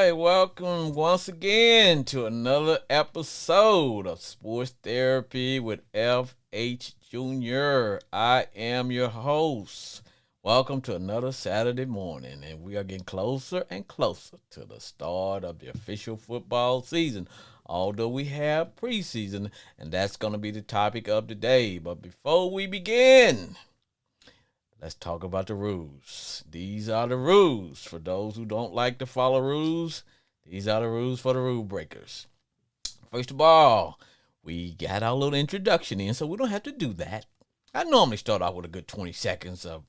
right, welcome once again to another episode of Sports Therapy with FH Jr. I am your host. Welcome to another Saturday morning, and we are getting closer and closer to the start of the official football season. Although we have preseason, and that's going to be the topic of the day. But before we begin, let's talk about the rules. These are the rules. For those who don't like to follow rules, these are the rules for the rule breakers. First of all, we got our little introduction in, so we don't have to do that. I normally start off with a good 20 seconds of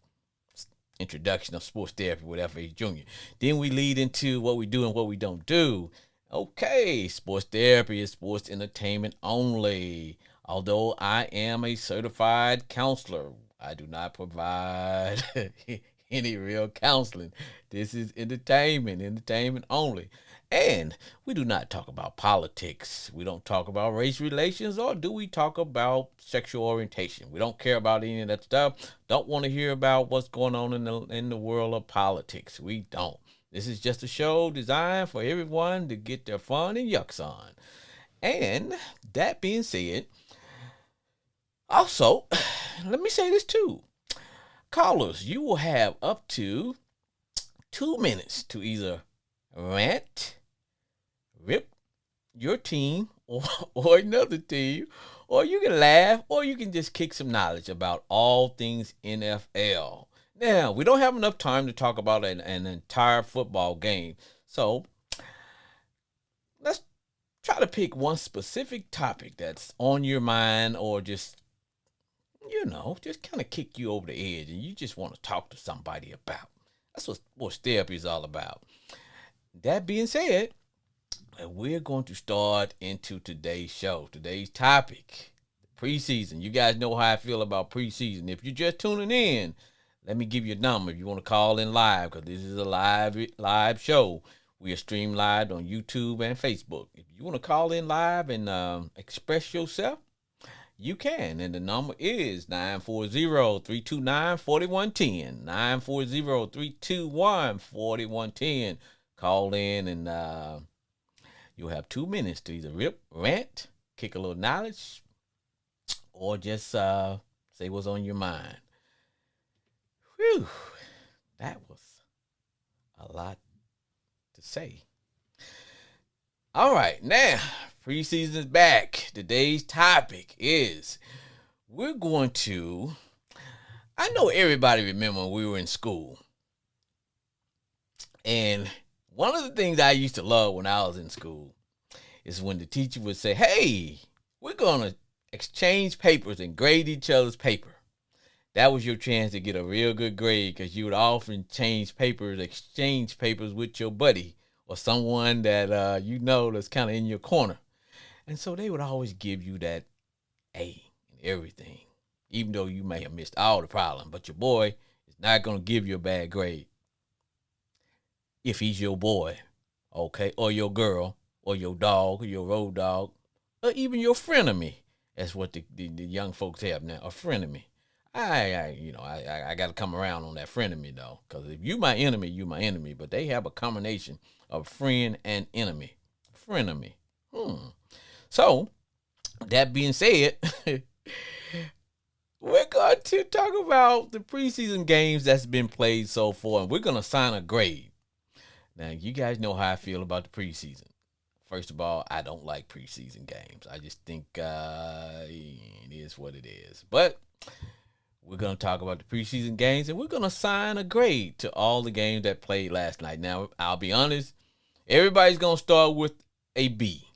introduction of sports therapy with F.A. Jr. Then we lead into what we do and what we don't do. Okay, sports therapy is sports entertainment only. Although I am a certified counselor, I do not provide any real counseling. This is entertainment only. And we do not talk about politics. We don't talk about race relations, or do we talk about sexual orientation? We don't care about any of that stuff. Don't want to hear about what's going on in the world of politics. We don't. This is just a show designed for everyone to get their fun and yucks on. And that being said, also, let me say this too. Callers, you will have up to 2 minutes to either rant, rip your team or another team, or you can laugh, or you can just kick some knowledge about all things NFL. Now, we don't have enough time to talk about an entire football game, so let's try to pick one specific topic that's on your mind, or just just kind of kick you over the edge and you just want to talk to somebody about. That's what sports therapy is all about. That being said, we're going to start into today's show. Today's topic, preseason. You guys know how I feel about preseason. If you're just tuning in, let me give you a number if you want to call in live, because this is a live show. We are streamed live on YouTube and Facebook. If you want to call in live and express yourself, you can, and the number is 940-329-4110. 940-321-4110. Call in, and you'll have 2 minutes to either rip, rant, kick a little knowledge, or just say what's on your mind. Whew, that was a lot to say. All right, now preseason's back. Today's topic is I know everybody remember when we were in school. And one of the things I used to love when I was in school is when the teacher would say, hey, we're going to exchange papers and grade each other's paper. That was your chance to get a real good grade, because you would often exchange papers with your buddy or someone that that's kind of in your corner. And so they would always give you that A in everything, even though you may have missed all the problem. But your boy is not going to give you a bad grade if he's your boy, okay, or your girl, or your dog, or your road dog, or even your frenemy. That's what the young folks have now, a frenemy. I got to come around on that frenemy, though, because if you my enemy, you my enemy. But they have a combination of friend and enemy. Frenemy. So, that being said, we're going to talk about the preseason games that's been played so far, and we're going to assign a grade. Now, you guys know how I feel about the preseason. First of all, I don't like preseason games. I just think it is what it is. But we're going to talk about the preseason games, and we're going to assign a grade to all the games that played last night. Now, I'll be honest, everybody's going to start with a B.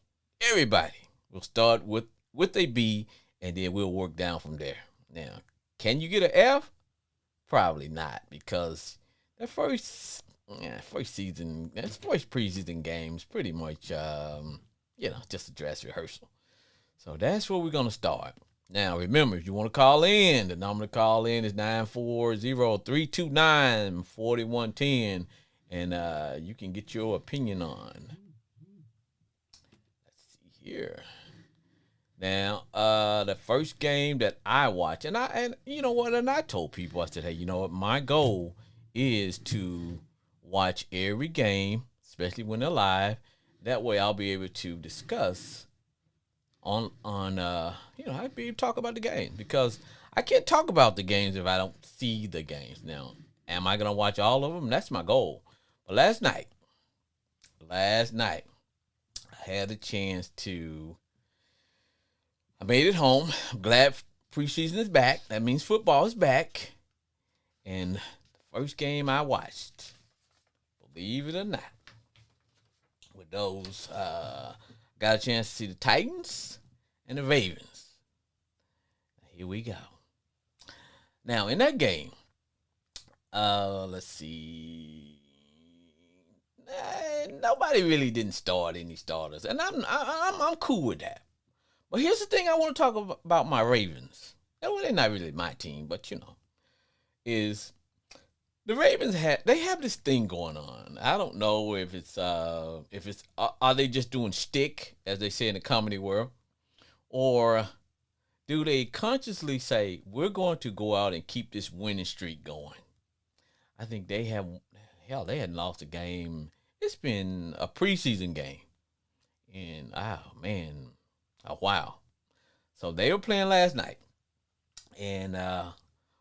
Everybody will start with a B, and then we'll work down from there. Now, can you get an F? Probably not, because the first preseason games pretty much, just a dress rehearsal. So that's where we're going to start. Now, remember, if you want to call in, the number to call in is 940-329-4110, and you can get your opinion on. Let's see here. Now, the first game that I watched, and you know what, and I told people, I said, hey, you know what, my goal is to watch every game especially when they're live. That way, I'll be able to discuss I'll be able to talk about the game because I can't talk about the games if I don't see the games. Now, am I gonna watch all of them? That's my goal. But last night, I had a chance to. I made it home. I'm glad preseason is back. That means football is back. And the first game I watched, believe it or not, with those, got a chance to see the Titans and the Ravens. Here we go. Now, in that game, let's see. Nobody really didn't start any starters, and I'm cool with that. But here's the thing: I want to talk about my Ravens. Well, they're not really my team, but is the Ravens have this thing going on. I don't know if it's are they just doing shtick, as they say in the comedy world, or do they consciously say we're going to go out and keep this winning streak going? I think they hadn't lost a game. It's been a preseason game, and wow. So they were playing last night, and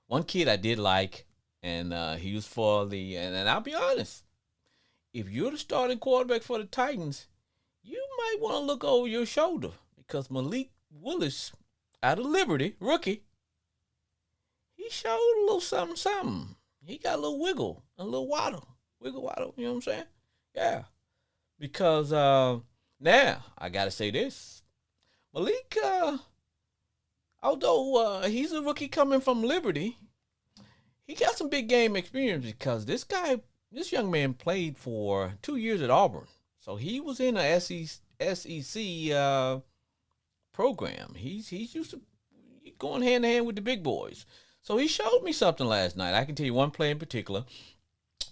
one kid I did like. And he was for and I'll be honest, if you're the starting quarterback for the Titans, you might want to look over your shoulder because Malik Willis out of Liberty, rookie, he showed a little something. He got a little wiggle, a little waddle, you know what I'm saying? Yeah, because now I got to say this. Malik, although he's a rookie coming from Liberty, he got some big game experience because this young man played for 2 years at Auburn. So he was in a SEC program. He's used to going hand in hand with the big boys. So he showed me something last night. I can tell you one play in particular.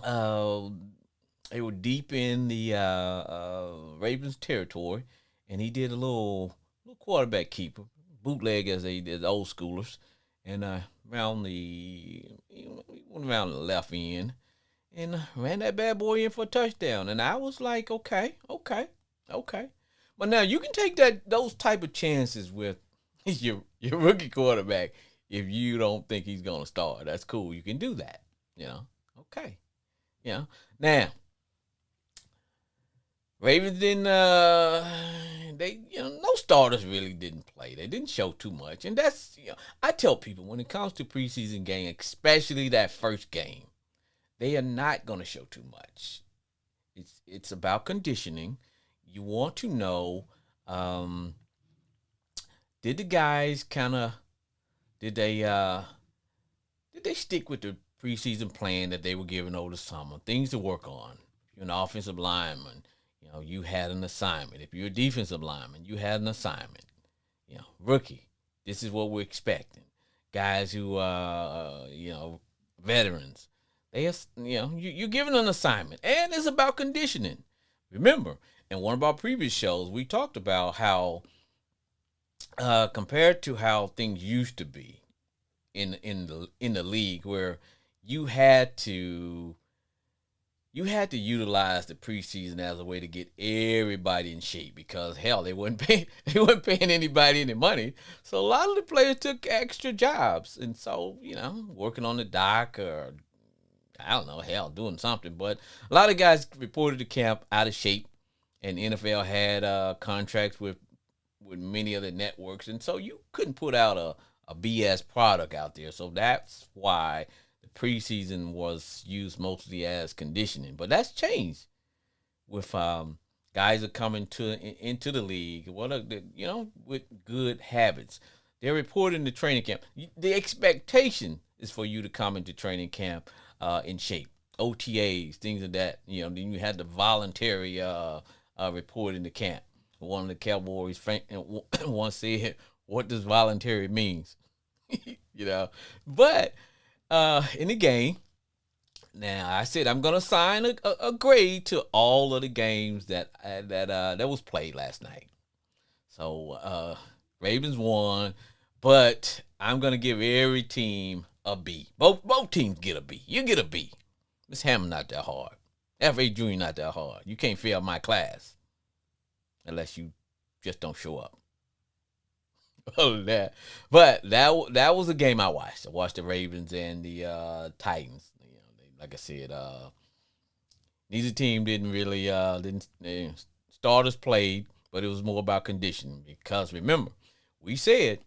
They were deep in the Ravens territory, and he did a little quarterback keeper, bootleg as they did, the old schoolers, and around the left end, and ran that bad boy in for a touchdown. And I was like, okay. But now you can take those type of chances with your rookie quarterback if you don't think he's gonna start. That's cool. You can do that. Okay. Now Ravens didn't. No starters really didn't play. They didn't show too much, and that's I tell people when it comes to preseason game, especially that first game, they are not going to show too much. It's about conditioning. You want to know, did the guys did they stick with the preseason plan that they were given over the summer? Things to work on. If you're an offensive lineman, you had an assignment. If you're a defensive lineman, you had an assignment. Rookie, this is what we're expecting. Guys who veterans, you're given an assignment, and it's about conditioning. Remember, in one of our previous shows, we talked about how compared to how things used to be in the league, where you had to utilize the preseason as a way to get everybody in shape because hell, they weren't paying anybody any money. So a lot of the players took extra jobs, and so working on the dock or I don't know, hell, doing something. But a lot of guys reported to camp out of shape, and the NFL had contracts with many other networks, and so you couldn't put out a BS product out there. So that's why preseason was used mostly as conditioning, but that's changed with guys are coming into the league. With good habits. They're reporting to training camp. The expectation is for you to come into training camp in shape. OTAs, things of that. Then you had the voluntary reporting to camp. One of the Cowboys once said, "What does voluntary means?" But. In the game, now I said I'm gonna assign a grade to all of the games that was played last night. So Ravens won, but I'm gonna give every team a B. Both teams get a B. You get a B. Miss Hammond not that hard. FH Junior not that hard. You can't fail my class unless you just don't show up. Oh, that, but that was a game I watched. I watched the Ravens and the Titans. Like I said, neither team didn't really didn't starters played, but it was more about conditioning because remember we said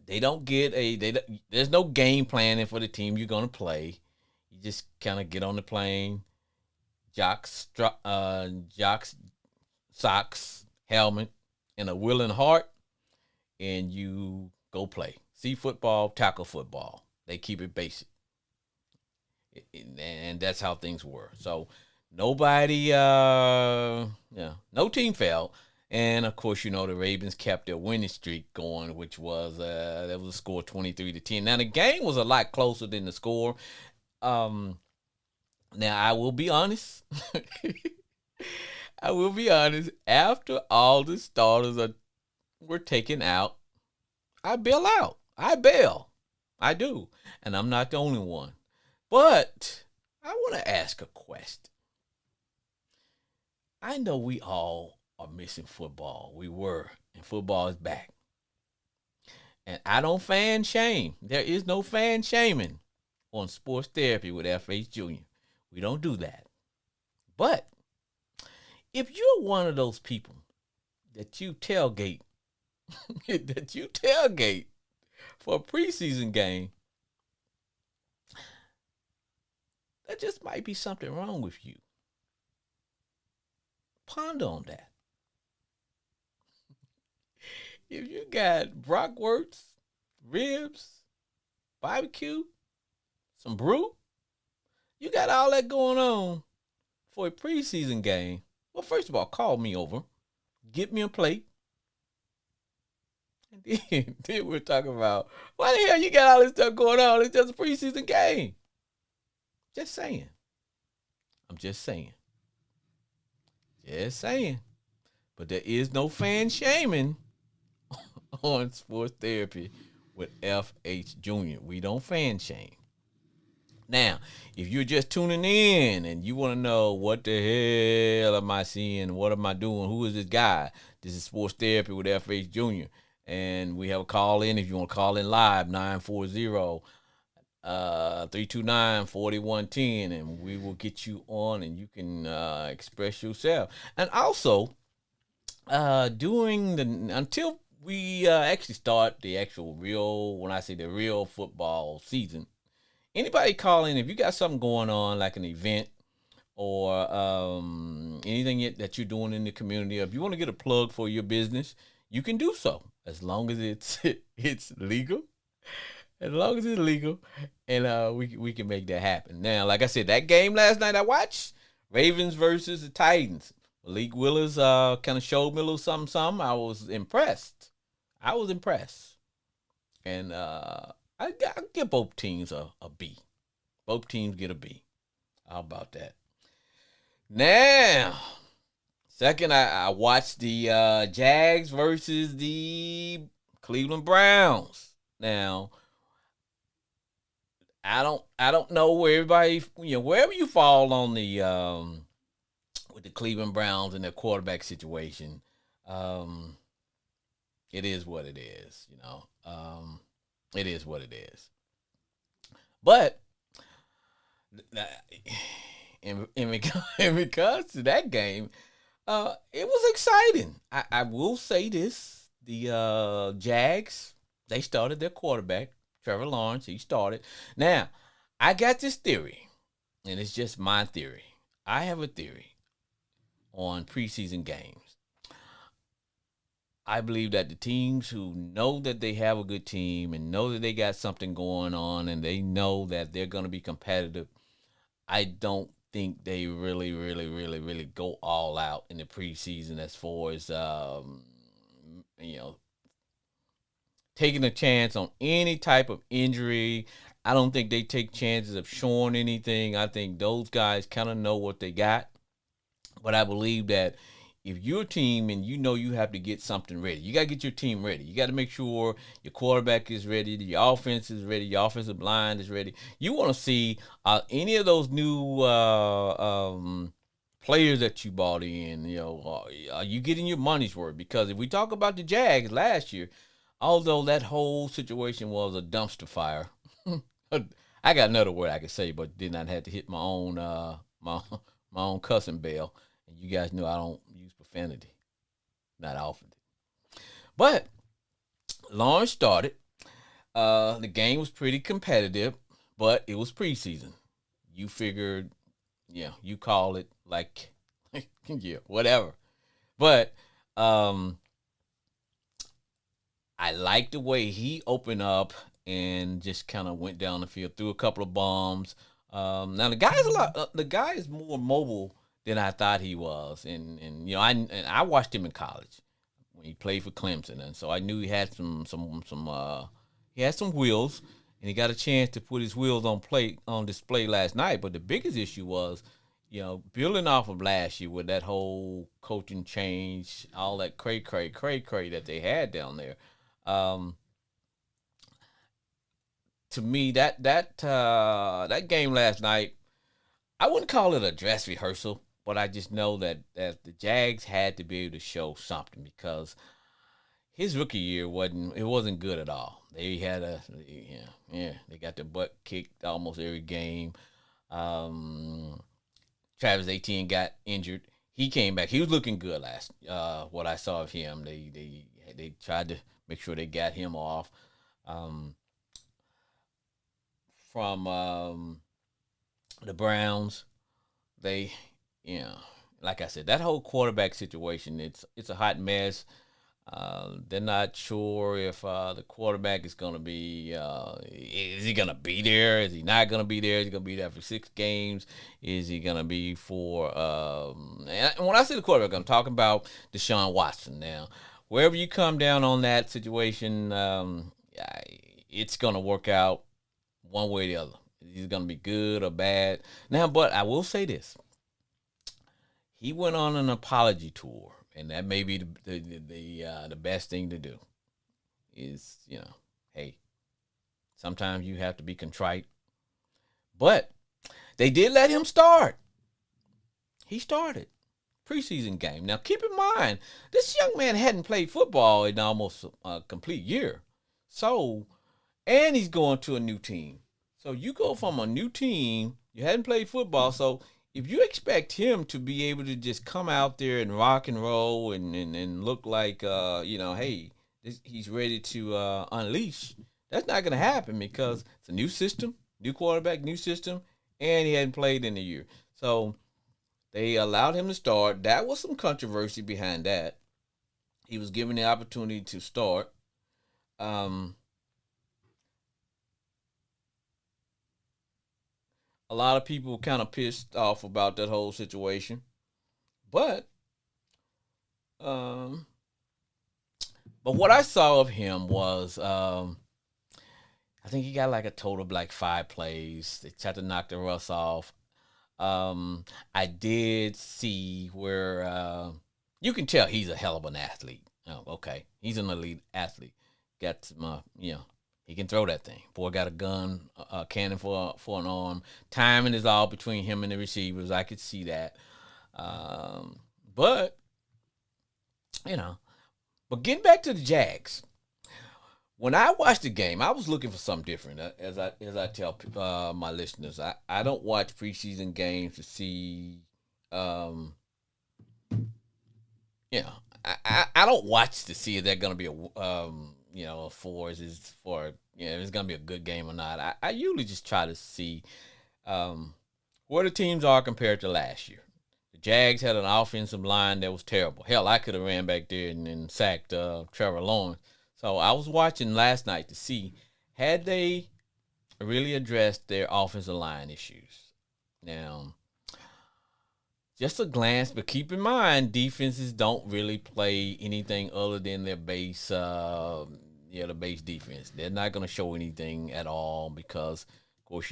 they don't get there's no game planning for the team you're gonna play. You just kind of get on the plane, jocks, socks, helmet, and a willing heart, and you go play. See football, tackle football. They keep it basic, and that's how things were. So nobody, no team failed. And of course, the Ravens kept their winning streak going, which was that was a score 23-10. Now the game was a lot closer than the score. Now I will be honest. I will be honest. After all the starters were taken out, I bail out. I bail. I do, and I'm not the only one. But I want to ask a question. I know we all are missing football. We were, and football is back. And I don't fan shame. There is no fan shaming on sports therapy with FH Jr. We don't do that. But if you're one of those people that you tailgate, for a preseason game, there just might be something wrong with you. Ponder on that. If you got bratwursts, ribs, barbecue, some brew, you got all that going on for a preseason game. Well, first of all, call me over, get me a plate, and then we're talking about why the hell you got all this stuff going on? It's just a preseason game. Just saying. I'm just saying. Just saying. But there is no fan shaming on sports therapy with FH Jr. We don't fan shame. Now, if you're just tuning in and you want to know what the hell am I seeing, what am I doing, who is this guy? This is sports therapy with FH Jr. And we have a call in. If you want to call in live, 940-329-4110, and we will get you on and you can express yourself. And also, until we actually start the actual real, when I say the real football season, anybody call in if you got something going on like an event or anything that you're doing in the community. If you want to get a plug for your business, you can do so as long as it's legal. As long as it's legal, and we can make that happen. Now, like I said, that game last night I watched, Ravens versus the Titans. Malik Willis kind of showed me a little something. I was impressed. And I give both teams a B. Both teams get a B. How about that? Now, second, I watched the Jags versus the Cleveland Browns. Now, I don't know where everybody, wherever you fall on the with the Cleveland Browns and their quarterback situation, it is what it is. It is what it is. But in regards to that game, it was exciting. I will say this: the Jags, they started their quarterback, Trevor Lawrence. He started. Now, I got this theory, and it's just my theory. I have a theory on preseason games. I believe that the teams who know that they have a good team and know that they got something going on and they know that they're going to be competitive, I don't think they really, really, really, really go all out in the preseason as far as, taking a chance on any type of injury. I don't think they take chances of showing anything. I think those guys kind of know what they got. But I believe that if you're a team and you know you have to get something ready, you got to get your team ready. You got to make sure your quarterback is ready, your offense is ready, your offensive line is ready. You want to see any of those new players that you bought in. Are you getting your money's worth? Because if we talk about the Jags last year, although that whole situation was a dumpster fire, I got another word I could say, but then I'd have to hit my own my own cussing bell. And you guys know I don't use profanity, not often. But Lawrence started. The game was pretty competitive, but it was preseason. You figured, yeah, you call it like, yeah, whatever. But I like the way he opened up and just kind of went down the field, threw a couple of bombs. Now the guy's a lot. The guy is more mobile than I thought he was, and I watched him in college when he played for Clemson, and so I knew he had he had some wheels, and he got a chance to put his wheels on display last night. But the biggest issue was, building off of last year with that whole coaching change, all that cray that they had down there. Um, to me, that game last night, I wouldn't call it a dress rehearsal, but I just know that the Jags had to be able to show something because his rookie year wasn't good at all. They had they got their butt kicked almost every game. Travis Etienne got injured. He came back. He was looking good last. What I saw of him, they tried to make sure they got him off. From the Browns, they, like I said, that whole quarterback situation, it's a hot mess. They're not sure if the quarterback is going to be, is he going to be there? Is he not going to be there? Is he going to be there for 6 games? Is he going to be for, and when I say the quarterback, I'm talking about Deshaun Watson. Now, wherever you come down on that situation, it's going to work out one way or the other. He's going to be good or bad. Now, but I will say this. He went on an apology tour, and that may be the best thing to do is, hey, sometimes you have to be contrite. But they did let him start. He started preseason game. Now, keep in mind, this young man hadn't played football in almost a complete year. So, and he's going to a new team. So you go from a new team, you hadn't played football, so if you expect him to be able to just come out there and rock and roll and look like, hey, he's ready to unleash, that's not going to happen because it's a new system, new quarterback, new system, and he hadn't played in a year. So they allowed him to start. That was some controversy behind that. He was given the opportunity to start. A lot of people were kind of pissed off about that whole situation, but um, what I saw of him was, I think he got like a total of like 5 plays. They tried to knock the rust off. I did see where you can tell he's a hell of an athlete. Oh, okay, he's an elite athlete. Got some, he can throw that thing. Boy got a gun, a cannon for an arm. Timing is all between him and the receivers. I could see that. But getting back to the Jags. When I watched the game, I was looking for something different. As I tell my listeners, I don't watch preseason games to see, I don't watch to see if they're going to be if it's gonna be a good game or not. I usually just try to see where the teams are compared to last year. The Jags had an offensive line that was terrible. Hell, I could have ran back there and sacked Trevor Lawrence. So I was watching last night to see had they really addressed their offensive line issues. Now, just a glance, but keep in mind, defenses don't really play anything other than their base, the base defense. They're not going to show anything at all because, of course,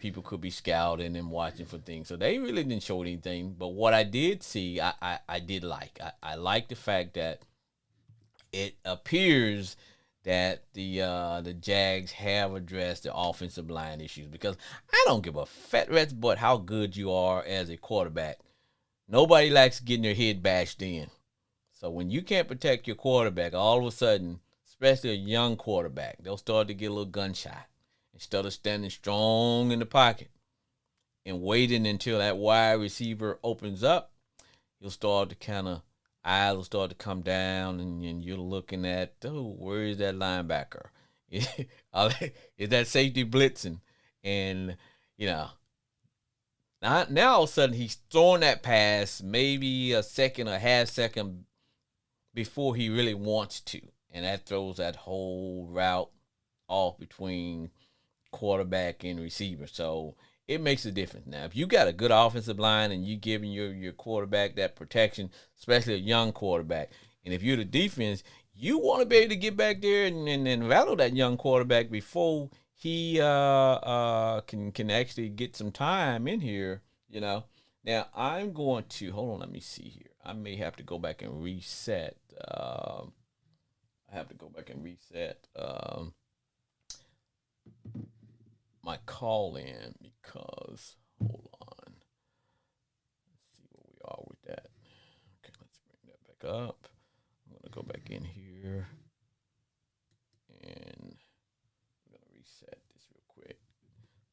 people could be scouting and watching for things. So they really didn't show anything. But what I did see, I did like. I like the fact that it appears that the Jags have addressed the offensive line issues because I don't give a fat rat's butt how good you are as a quarterback. Nobody likes getting their head bashed in. So when you can't protect your quarterback, all of a sudden, especially a young quarterback, they'll start to get a little gun shy. Instead of standing strong in the pocket and waiting until that wide receiver opens up, you'll start to kind of eyes will start to come down, and you're looking at, oh, where is that linebacker? Is that safety blitzing? And you know, now all of a sudden he's throwing that pass maybe a second, a half second before he really wants to, and that throws that whole route off between quarterback and receiver. So it makes a difference. Now, if you got a good offensive line and you giving your quarterback that protection, especially a young quarterback, and if you're the defense, you want to be able to get back there and rattle that young quarterback before he can actually get some time in here. You know. Now I'm going to hold on. Let me see here. I may have to go back and reset. I have to go back and reset. My call in because hold on. Let's see where we are with that. Okay, let's bring that back up. I'm gonna go back in here and I'm gonna reset this real quick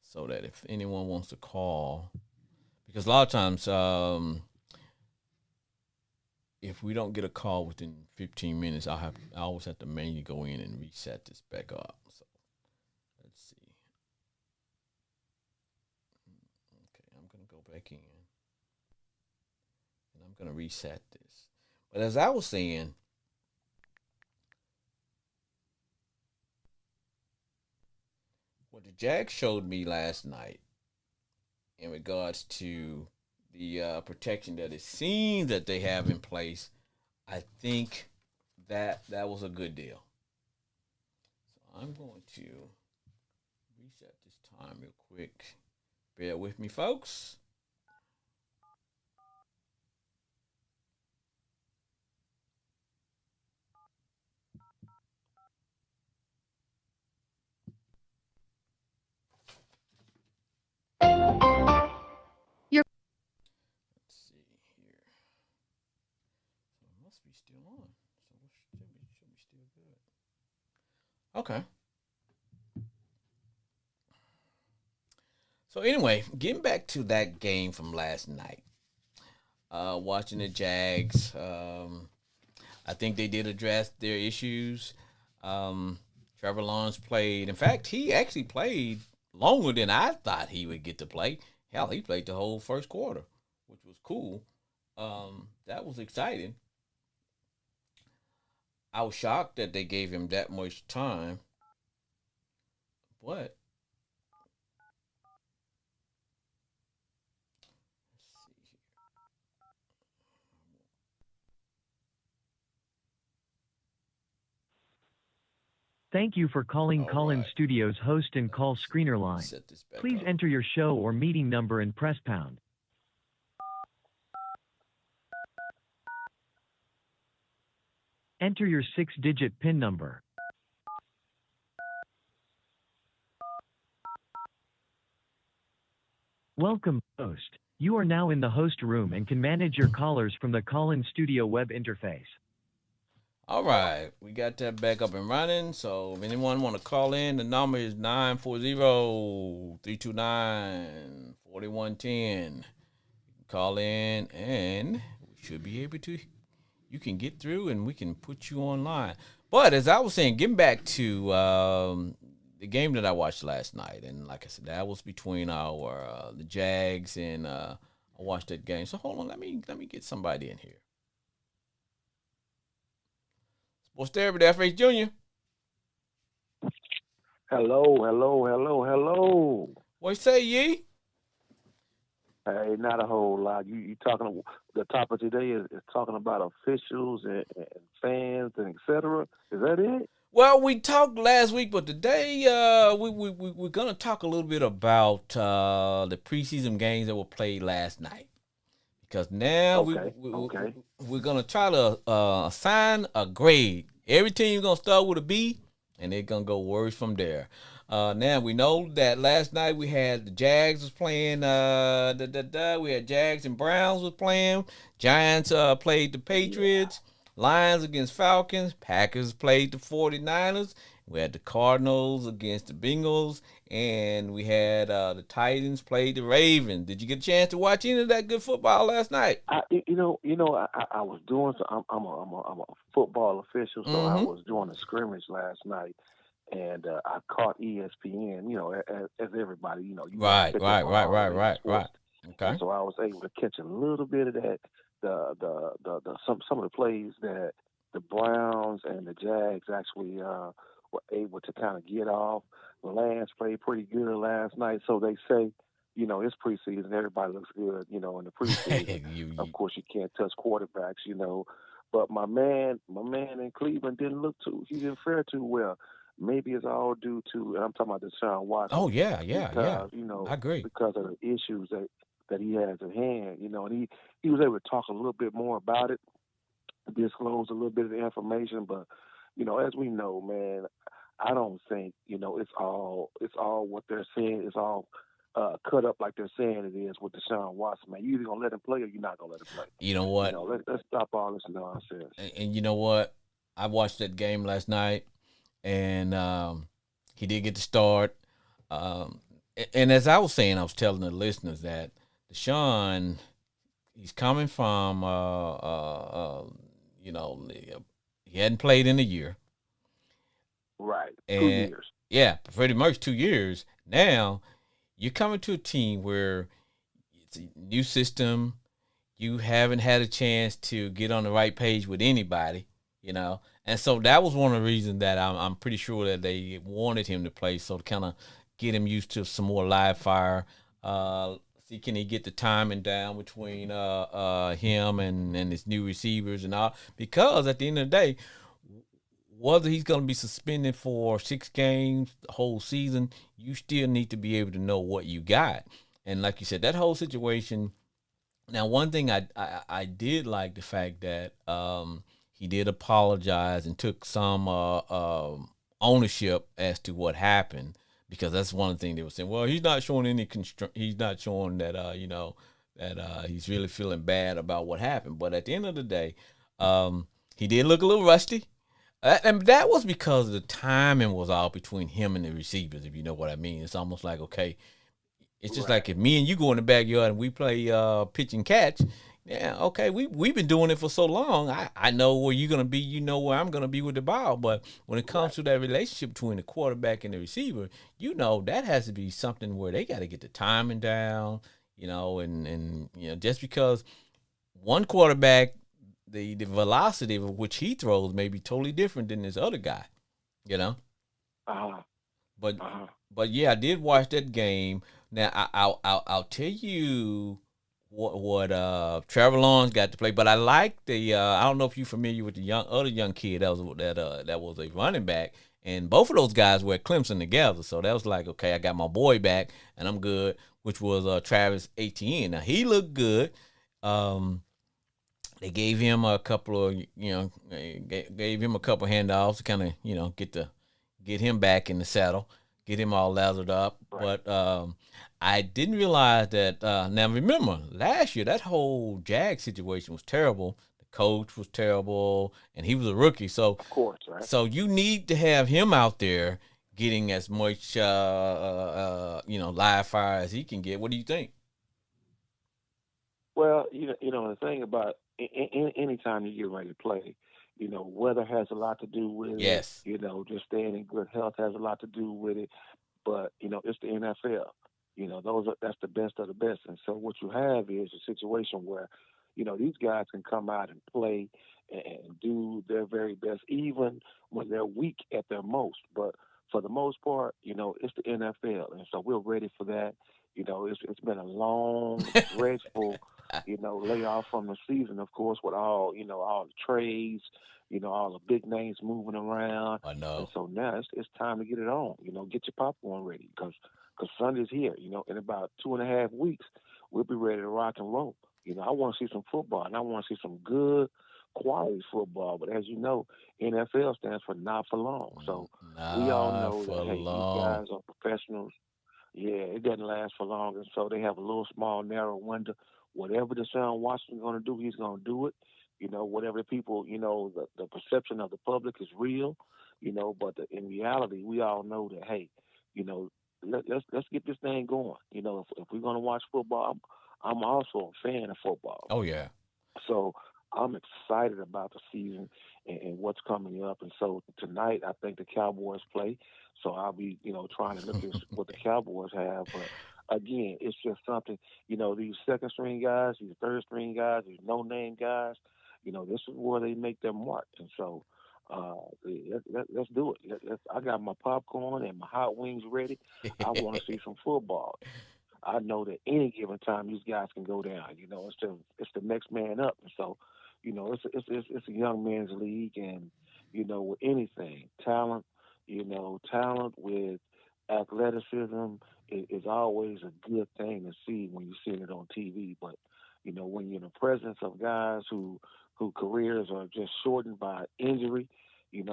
so that if anyone wants to call, because a lot of times if we don't get a call within 15 minutes, I always have to manually go in and reset this back up. So let's see. Okay, I'm gonna go back in and I'm gonna reset this. But as I was saying, what the Jags showed me last night in regards to the protection that it seems that they have in place, I think that was a good deal. So I'm going to reset this time real quick. Bear with me, folks. Let's see here. So it must be still on. So it should be still good. Okay. So anyway, getting back to that game from last night, watching the Jags, I think they did address their issues. Um, Trevor Lawrence played. In fact, he actually played longer than I thought he would get to play. Hell, he played the whole first quarter, which was cool. That was exciting. I was shocked that they gave him that much time, but let's see. Thank you for calling All Call-In right, Studios host and call screener line. set this back Please up. enter your show or meeting number and press pound. Enter your 6-digit PIN number. Welcome, host. You are now in the host room and can manage your callers from the Call-In Studio web interface. All right, we got that back up and running. So if anyone want to call in, the number is 940-329-4110. Call in and we should be able to, you can get through and we can put you online. But as I was saying, getting back to the game that I watched last night, and like I said, that was between our the Jags and I watched that game. So hold on, let me get somebody in here. Sports Therapy, FH Jr. Hello, hello, hello, hello. What say ye? Hey, not a whole lot. You talking? The topic today is talking about officials and fans and etc. Is that it? Well, we talked last week, but today we're gonna talk a little bit about the preseason games that were played last night. Because now Okay, okay. we're gonna try to assign a grade. Every team's gonna start with a B, and they're gonna go worse from there. Now we know that last night we had the Jags was playing. We had Jags and Browns was playing. Giants played the Yeah. Patriots. Lions against Falcons. Packers played the 49ers. We had the Cardinals against the Bengals, and we had the Titans play the Ravens. Did you get a chance to watch any of that good football last night? I was doing. So I'm a football official, so I Mm-hmm. was doing a scrimmage last night, and I caught ESPN. As everybody, you got to Right, pick up right, on right, all the right, latest right, right. sports, and Okay. so I was able to catch a little bit of that. Some of the plays that the Browns and the Jags actually were able to kind of get off. Lance played pretty good last night, so they say. It's preseason. Everybody looks good, in the preseason. Of you, course, you can't touch quarterbacks. But my man in Cleveland didn't look too. He didn't fare too well. Maybe it's all due to, and I'm talking about Deshaun oh Watson, yeah, yeah, yeah. because I agree. because of the issues that he has at hand. And he was able to talk a little bit more about it, disclose a little bit of the information. But as we know, man, I don't think it's all what they're saying. It's all cut up like they're saying it is with Deshaun Watson. Man, you either gonna let him play or you're not gonna let him play. You know what? Let's stop all this nonsense. And you know what? I watched that game last night, and he did get to start. Um, and as I was saying, I was telling the listeners that Deshaun, he's coming from, you know, he hadn't played in a year, Right, two and years. yeah, pretty much 2 years. Now you're coming to a team where it's a new system. You haven't had a chance to get on the right page with anybody, you know. And so that was one of the reasons that I'm pretty sure that they wanted him to play, so to kind of get him used to some more live fire. See, can he get the timing down between him and his new receivers and all? Because at the end of the day, whether he's going to be suspended for 6 games, the whole season, you still need to be able to know what you got. And like you said, that whole situation. Now, one thing I did like the fact that he did apologize and took some ownership as to what happened, because that's one thing they were saying. Well, he's not showing any he's not showing that that he's really feeling bad about what happened. But at the end of the day, he did look a little rusty. And that was because the timing was off between him and the receivers, if you know what I mean. It's almost like, okay, it's just like Right, if me and you go in the backyard and we play pitch and catch. Yeah, okay, we've been doing it for so long. I know where you're gonna be, you know where I'm gonna be with the ball. But when it comes right. to that relationship between the quarterback and the receiver, that has to be something where they got to get the timing down, and just because one quarterback, the velocity of which he throws may be totally different than this other guy, you know. Uh huh. But Uh huh. but yeah, I did watch that game. Now I'll tell you what Trevor Lawrence got to play. But I like the I don't know if you're familiar with the young kid that was a running back, and both of those guys were at Clemson together. So that was like, okay, I got my boy back and I'm good. Which was Travis Etienne. Now he looked good. Um, they gave him a couple of gave him a couple handoffs to kind of get him back in the saddle, get him all lathered up. Right. But I didn't realize that. Now remember, last year that whole Jag situation was terrible. The coach was terrible, and he was a rookie. So Of course. Right. you need to have him out there getting as much live fire as he can get. What do you think? Well, the thing about anytime you get ready to play, weather has a lot to do with it. Yes. Just staying in good health has a lot to do with it. But it's the NFL. That's the best of the best. And so what you have is a situation where, these guys can come out and play and do their very best, even when they're weak at their most. But for the most part, it's the NFL, and so we're ready for that. It's been a long, dreadful lay off from the season, of course, with all the trades, all the big names moving around. I And know. so now it's time to get it on. Get your popcorn ready because Sunday's here. In about 2.5 weeks, we'll be ready to rock and roll. I want to see some football, and I want to see some good quality football. But as you know, NFL stands for not for long. So we all Not know for that, hey, these long. guys are professionals. Yeah, it doesn't last for long, and so they have a little small, narrow window. Whatever Deshaun Watson's going to do, he's going to do it. Whatever the people, the perception of the public is real. But in reality, we all know that, hey, you know, let's get this thing going. If we're going to watch football, I'm also a fan of football. Oh yeah. So I'm excited about the season and what's coming up. And so tonight, I think the Cowboys play. So I'll be, trying to look at what the Cowboys have. But again, it's just something, these second string guys, these third string guys, these no name guys, this is where they make their mark. And so let's do it. I got my popcorn and my hot wings ready. I want to see some football. I know that any given time these guys can go down. It's the next man up, and so it's a young man's league, and with anything, talent with athleticism is always a good thing to see when you're seeing it on TV. But when you're in the presence of guys who careers are just shortened by injury. You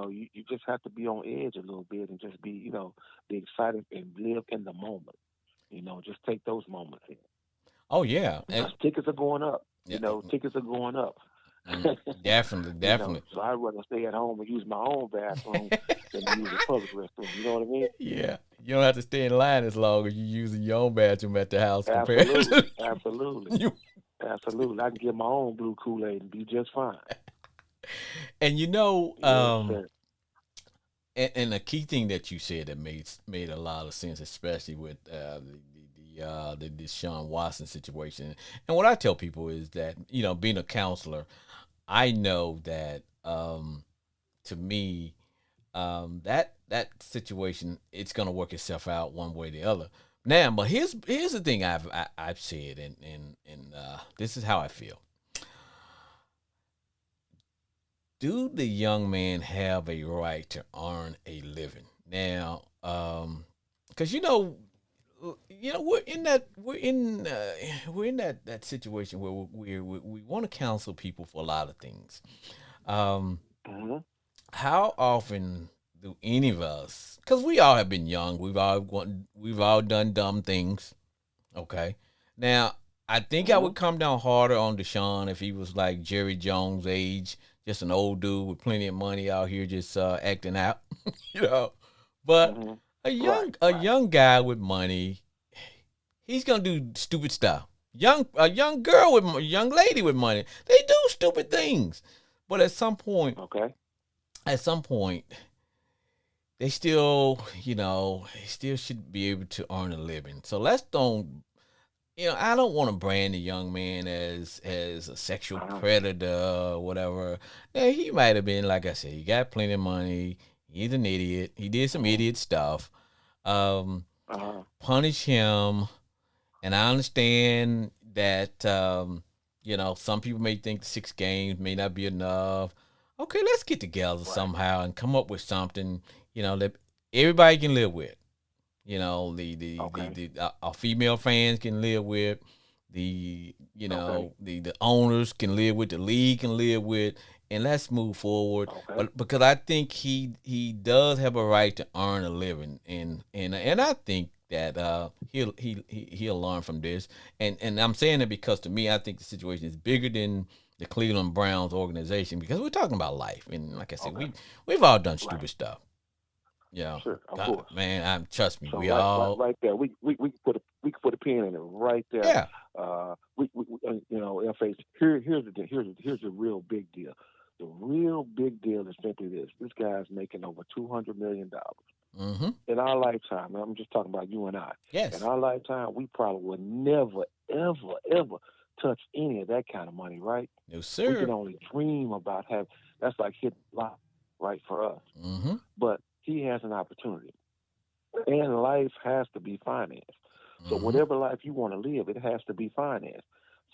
just have to be on edge a little bit and just be excited and live in the moment. Just take those moments in. Oh yeah. And Because tickets are going up. yeah, Tickets are going up. definitely, definitely. So I'd rather stay at home and use my own bathroom than to use a public restroom. You know what I mean? Yeah. You don't have to stay in line as long as you using your own bathroom at the house compared Absolutely. to Absolutely. you. Absolutely. I can get my own blue Kool-Aid and be just fine. And Yes, sir. and the key thing that you said that made a lot of sense, especially with the Deshaun Watson situation. And what I tell people is that being a counselor, I know that to me that situation it's gonna work itself out one way or the other. Now, but here's the thing I've said, and this is how I feel. Do the young man have a right to earn a living now? Because we're in that situation where we want to counsel people for a lot of things. Um, Hmm. how often do any of us? Because we all have been young, we've all done dumb things. Okay, now I think I Hmm. would come down harder on Deshaun if he was like Jerry Jones' age, just an old dude with plenty of money out here just acting out, you know. But Hmm. a Right. young a Right. young guy with money, he's gonna do stupid stuff. A young girl with a young lady with money, they do stupid things. But Okay. at some point, they still, they still should be able to earn a living. So let's don't, I don't want to brand the young man as a sexual Uh-huh. predator or whatever. Yeah, he might have been, like I said, he got plenty of money. He's an idiot. He did some Uh-huh. idiot stuff. Um, Uh-huh. Punish him. And I understand that some people may think 6 games may not be enough. Okay, let's get together Right. somehow and come up with something, that everybody can live with. The Okay. our female fans can live with, the Okay. the owners can live with, the league can live with, and let's move forward. Okay. But because I think he does have a right to earn a living, and I think that he'll learn from this, and I'm saying it because to me I think the situation is bigger than the Cleveland Browns organization because we're talking about life, and like I said, Okay. we've all done Right. stupid stuff. Yeah, Sure. Of God, course. man, trust me, So we right, right, all, right there, we could put a pin in it right there. yeah. FH. Here's the real big deal. The real big deal is simply this: this guy's making over $200 million Mm-hmm. in our lifetime. And I'm just talking about you and I. In Yes. our lifetime, we probably would never, ever, ever touch any of that kind of money, right? No, We can sir. only dream about having. That's like hitting life, right, for us. Mm-hmm. But he has an opportunity. And life has to be financed. So Mm-hmm. whatever life you want to live, it has to be financed.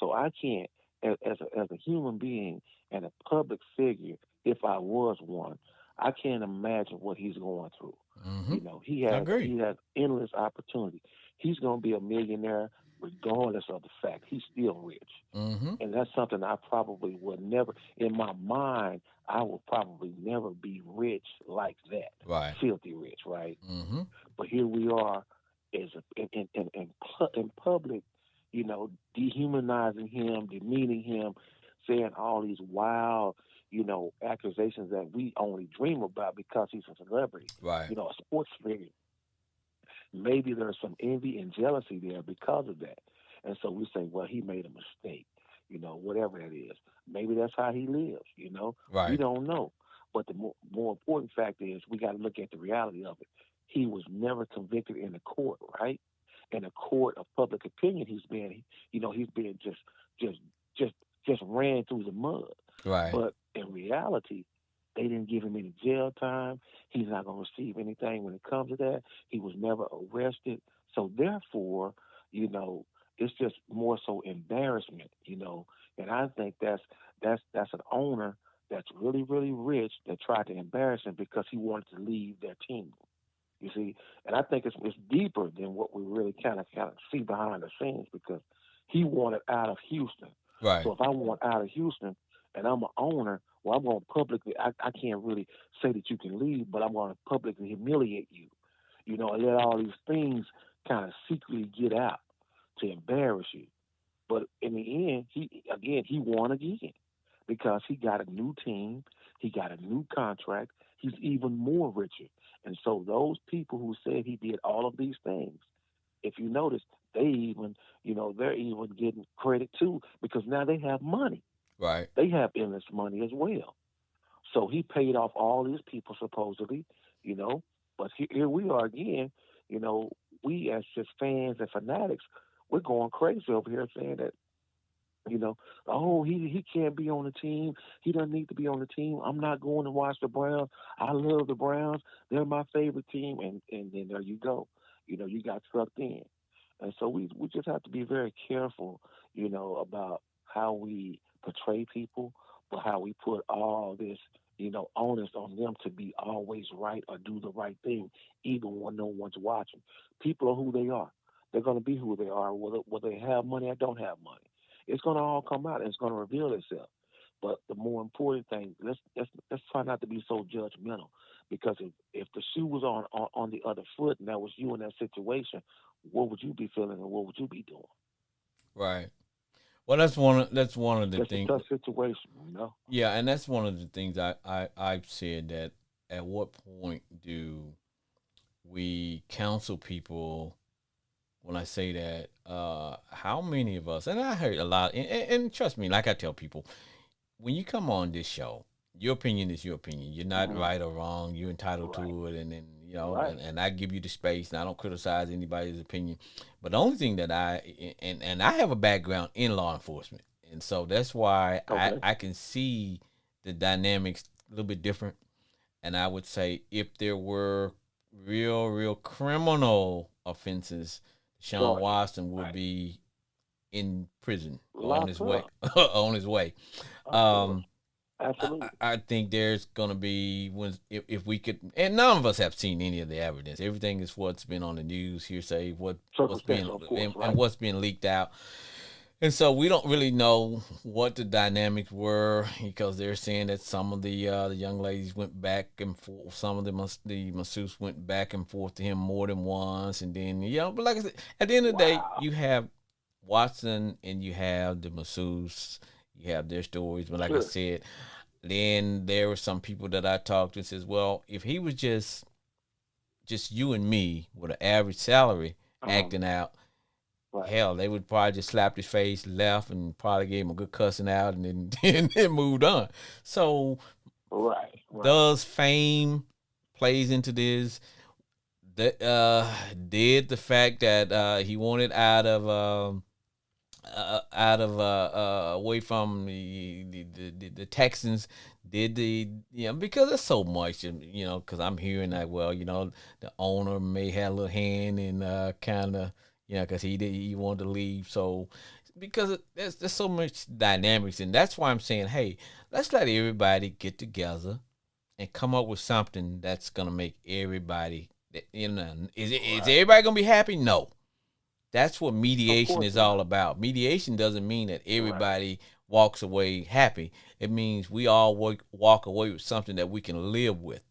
So I can't, as a human being and a public figure, if I was one, I can't imagine what he's going through. Mm-hmm. You know, I agree. he has endless opportunity. He's going to be a millionaire regardless of the fact he's still rich, Mm-hmm. and that's something I probably would never, in my mind, I will probably never be rich like that, Right. filthy rich, right? Mm-hmm. But here we are, in public, dehumanizing him, demeaning him, saying all these wild, accusations that we only dream about because he's a celebrity, Right. a sports figure. Maybe there's some envy and jealousy there because of that. And so we say, well, he made a mistake, whatever that is. Maybe that's how he lives, We Right. don't know. But the more important fact is we got to look at the reality of it. He was never convicted in a court, right? In a court of public opinion, he's been just, just, just ran through the mud. Right. But in reality, they didn't give him any jail time. He's not going to receive anything when it comes to that. He was never arrested. So therefore, it's just more so embarrassment. And I think that's an owner that's really, really rich that tried to embarrass him because he wanted to leave their team. You see, and I think it's deeper than what we really kind of see behind the scenes because he wanted out of Houston. Right. So if I want out of Houston and I'm an owner, well, I'm going to publicly. I can't really say that you can leave, but I'm going to publicly humiliate you. And let all these things kind of secretly get out to embarrass you. But in the end, he won again because he got a new team, he got a new contract, he's even more richer. And so those people who said he did all of these things, if you notice, they're even getting credit too because now they have money. Right. They have endless money as well. So he paid off all these people supposedly, you know. But here we are again, you know. We as just fans and fanatics, we're going crazy over here saying that, you know, oh he can't be on the team. He doesn't need to be on the team. I'm not going to watch the Browns. I love the Browns. They're my favorite team. And then there you go. You got sucked in. And so we just have to be very careful, about how we portray people, but how we put all this, onus on them to be always right or do the right thing, even when no one's watching. People are who they are. They're going to be who they are, whether they have money or don't have money. It's going to all come out and it's going to reveal itself. But the more important thing, let's try not to be so judgmental, because if the shoe was on the other foot and that was you in that situation, what would you be feeling and what would you be doing? Right. Well, that's one of the Just a things. tough situation. Yeah, and that's one of the things I've said, that at what point do we counsel people? When I say that, how many of us, and I heard a lot, and trust me, like I tell people, when you come on this show, your opinion is your opinion. You're not Hmm. right or wrong. You're entitled Right, to it, and then right. and I give you the space, and I don't criticize anybody's opinion. But the only thing that and I have a background in law enforcement, and so that's why Okay. I can see the dynamics a little bit different. And I would say if there were real criminal offenses, Sean Charges. Watson would Right. be in prison or on Locked his way up. on his way. Of course. Um, Absolutely. I think there's gonna be, when if we could, and none of us have seen any of the evidence. Everything is what's been on the news, hearsay, what's being, Circumstantial, of course. and Right. what's being leaked out. And so we don't really know what the dynamics were, because they're saying that some of the young ladies went back and forth. Some of the masseuse went back and forth to him more than once, and then But like I said, at the end of the day, Wow. you have Watson and you have the masseuse. You have their stories, but like I Sure. said, then there were some people that I talked to says, well, if he was just you and me with an average salary Um. acting out, Right. hell, they would probably just slapped his face, left, and probably gave him a good cussing out, and then and then moved on. So Right. Right. does fame plays into this? Did the fact that he wanted out of away from the Texans, did because there's so much, because I'm hearing that, well, the owner may have a little hand in kind of, because he wanted to leave. So because there's so much dynamics, and that's why I'm saying, hey, let's let everybody get together and come up with something that's gonna make everybody, is everybody gonna be happy? No. That's what mediation is all about. Mediation doesn't mean that everybody walks away happy. It means we all walk away with something that we can live with.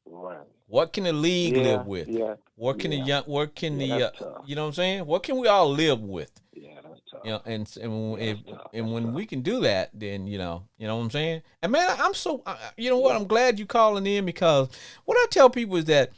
Right. What can the league live with? Yeah. What can the young? What can the? Tough. You know what I'm saying? What can we all live with? Yeah, that's tough. You know, and when we can do that, then you know what I'm saying. And man, I'm so you know what? I'm glad you calling in, because what I tell people is that,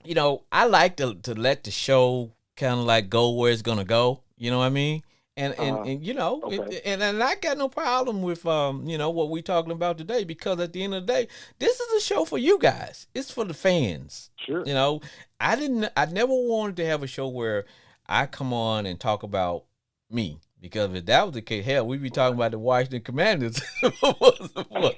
you know, I like to let the show kind of like go where it's gonna go. You know what I mean? And you know, and I got no problem with you know, what we talking about today, because at the end of the day, this is a show for you guys. It's for the fans. Sure. You know, I never wanted to have a show where I come on and talk about me, because if that was the case, hell, we'd be talking about the Washington Commanders for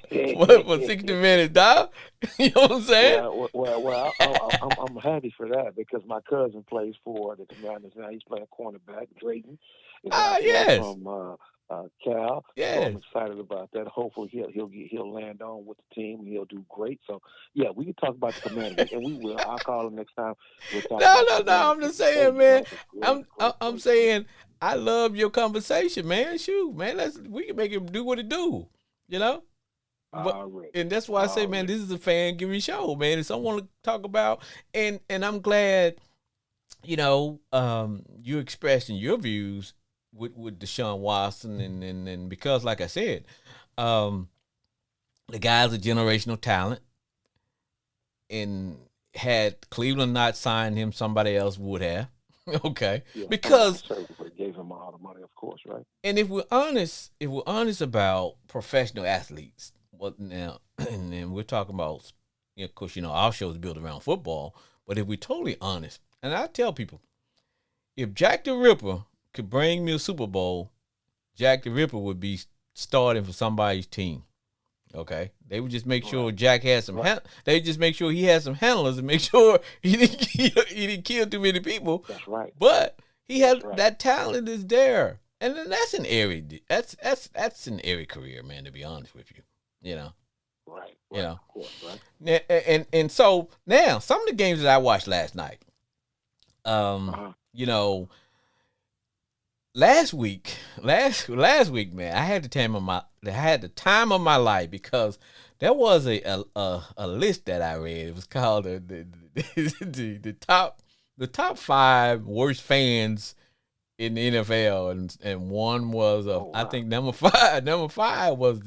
60 minutes, dog. You know what I'm saying? Yeah, well, I'm happy for that, because my cousin plays for the Commanders now. He's playing cornerback, Drayton. Yes. From Cal. Yes. So I'm excited about that. Hopefully he'll land on with the team and he'll do great. So yeah, we can talk about the Commanders, and we will. I'll call him next time. No. I'm just saying, man. I'm saying I love your conversation, man. Shoot, man. We can make him do what it do. You know. And that's why I say, man, this is a fan-giving show, man. It's someone to talk about, and I'm glad, you know, you expressing your views with Deshaun Watson, and because, like I said, the guy's a generational talent, and had Cleveland not signed him, somebody else would have. Okay, yeah, because gave him all the money, of course, right? And if we're honest about professional athletes, what now? And then we're talking about, you know, of course, you know, our show is built around football. But if we're totally honest, and I tell people, if Jack the Ripper could bring me a Super Bowl, Jack the Ripper would be starting for somebody's team. Okay, they would just make sure Jack had some. They just make sure he had some handlers and make sure he didn't kill too many people. That's right. But he has that talent is there, and then that's an airy career, man. To be honest with you, you know. Right. You know. Of course, right. And so now some of the games that I watched last night, you know. Last week, man, I had the time of my life, because there was a list that I read. It was called the top 5 worst fans in the NFL, and one was I think number 5 was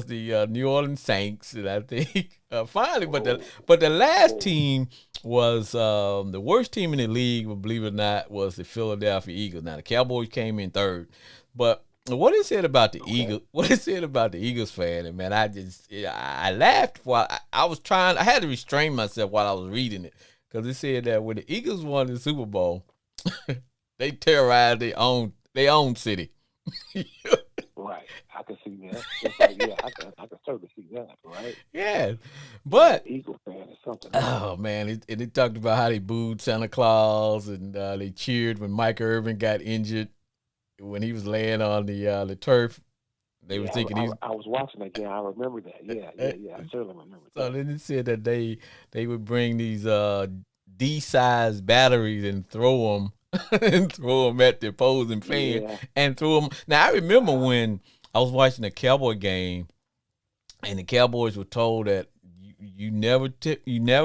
the New Orleans Saints, and I think finally, but the last team was the worst team in the league, believe it or not, was the Philadelphia Eagles. Now the Cowboys came in third, but what it said about the Eagles, fan, and man, I laughed while I was trying. I had to restrain myself while I was reading it, because it said that when the Eagles won the Super Bowl, they terrorized their own city. Right, I can see that. I can certainly see that. Right. Yeah, but Eagle fan is something. Oh man, it talked about how they booed Santa Claus, and they cheered when Mike Irvin got injured when he was laying on the turf. They were thinking I was watching that game. I remember that. Yeah. I certainly remember that. So then it said that they would bring these D-sized batteries and throw them. And throw them at the opposing fan, and throw them. Now I remember when I was watching a Cowboy game, and the Cowboys were told that you never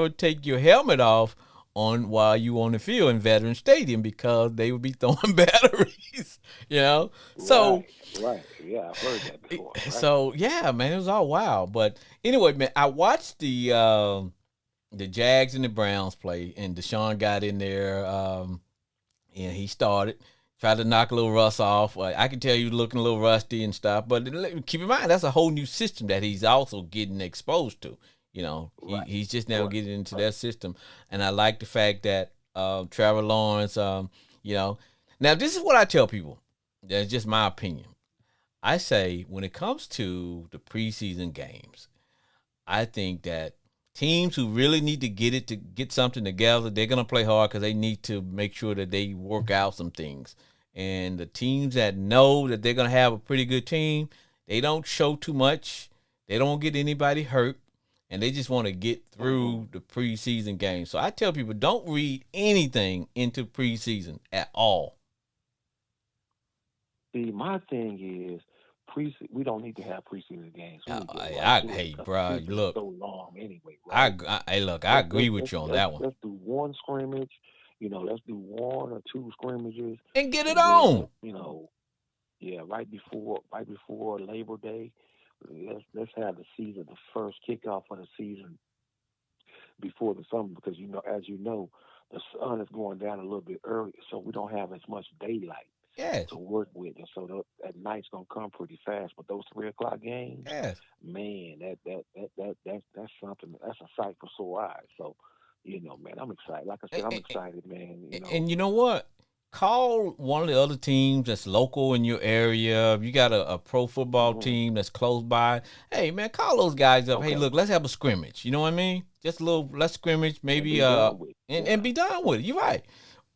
take your helmet off while you on the field in Veterans Stadium, because they would be throwing batteries. You know, so right, yeah, I've heard that before. Right? So yeah, man, it was all wild. But anyway, man, I watched the Jags and the Browns play, and Deshaun got in there. And he tried to knock a little rust off. I can tell you looking a little rusty and stuff, but keep in mind, that's a whole new system that he's also getting exposed to. You know, he's just now getting into that system. And I like the fact that Trevor Lawrence, you know. Now, this is what I tell people. That's just my opinion. I say when it comes to the preseason games, I think that teams who really need to get something together, they're going to play hard, because they need to make sure that they work out some things. And the teams that know that they're going to have a pretty good team, they don't show too much. They don't get anybody hurt. And they just want to get through the preseason game. So I tell people, don't read anything into preseason at all. See, my thing is, we don't need to have preseason games. Hey, bro, look. So long anyway, right? I agree with you on that one. Let's do one scrimmage. Let's do 1 or 2 scrimmages and get it on. Right before Labor Day. Let's have the season, the first kickoff of the season before the summer, because as you know, the sun is going down a little bit early, so we don't have as much daylight to work with, and so that night's gonna come pretty fast. But those 3:00 games, man, that's something. That's a sight for sore eyes. So, man, I'm excited. Like I said, I'm excited, man. And you know what? Call one of the other teams that's local in your area. If you got a pro football team that's close by, hey, man, call those guys up. Okay. Hey, look, let's have a scrimmage. You know what I mean? Just a little less scrimmage, maybe, and be done with it. You're right.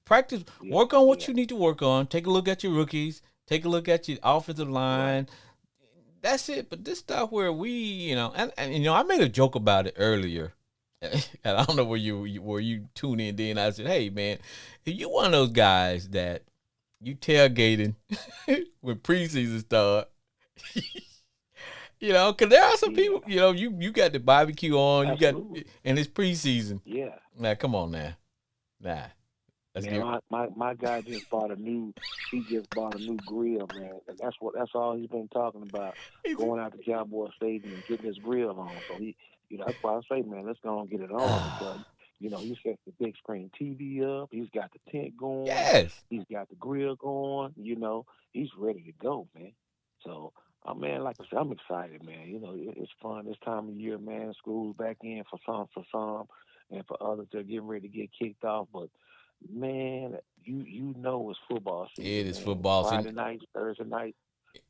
Practice, work on what you need to work on. Take a look at your rookies. Take a look at your offensive line. That's it. But this stuff where we, and I made a joke about it earlier. And I don't know where you tune in. Then I said, "Hey, man, if you one of those guys that you tailgating when preseason start, because there are some people, you got the barbecue on, Absolutely. And it's preseason. Yeah. Now, come on now, my guy just bought a new grill, man, and that's all he's been talking about. Going out to Cowboy Stadium and getting his grill on. So that's why I say, man, let's go and get it on, because he set the big screen TV up. He's got the tent going. Yes. He's got the grill going. He's ready to go, man. So, man, like I said, I'm excited, man. It's fun this time of year, man. School's back in for some, and for others, they're getting ready to get kicked off. But man, it's football season. It is football season. Friday night, Thursday night.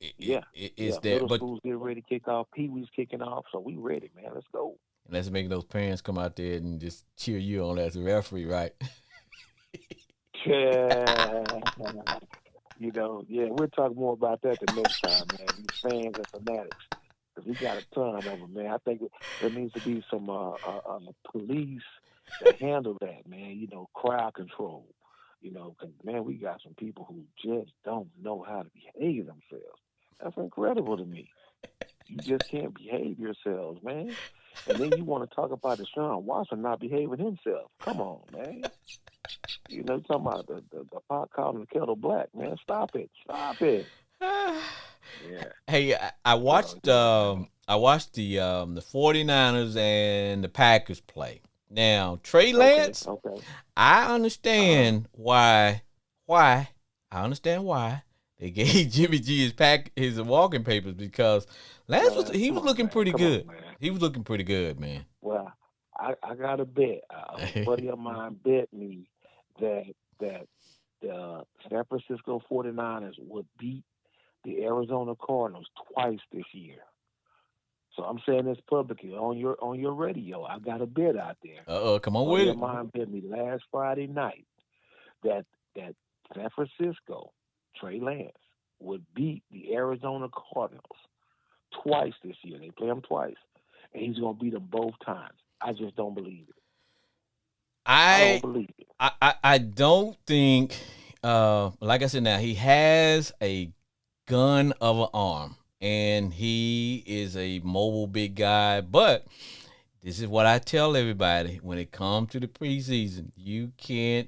It's there. Middle school's getting ready to kick off. Pee Wee's kicking off, so we ready, man. Let's go. And let's make those parents come out there and just cheer you on as a referee, right? Yeah. We'll talk more about that the next time, man. These fans and fanatics, because we got a ton of them, man. I think there needs to be some police that handle that, man. Crowd control. Because, man, we got some people who just don't know how to behave themselves. That's incredible to me. You just can't behave yourselves, man. And then you want to talk about Deshaun Watson not behaving himself. Come on, man. Talking about the pot calling the kettle black, man. Stop it. Yeah. Hey, I watched the 49ers and the Packers play. Now, Trey Lance, I understand why they gave Jimmy G his walking papers, because Lance was looking pretty good. He was looking pretty good, man. Well, I got a bet. A buddy of mine bet me that the San Francisco 49ers would beat the Arizona Cardinals twice this year. So I'm saying this publicly on your radio. I got a bet out there. Come on with it. A buddy of mine bet me last Friday night that San Francisco, Trey Lance, would beat the Arizona Cardinals twice this year. They play them twice, and he's going to beat them both times. I just don't believe it. I don't believe it. I don't think, like I said, now he has a gun of an arm, and he is a mobile big guy. But this is what I tell everybody when it comes to the preseason. You can't.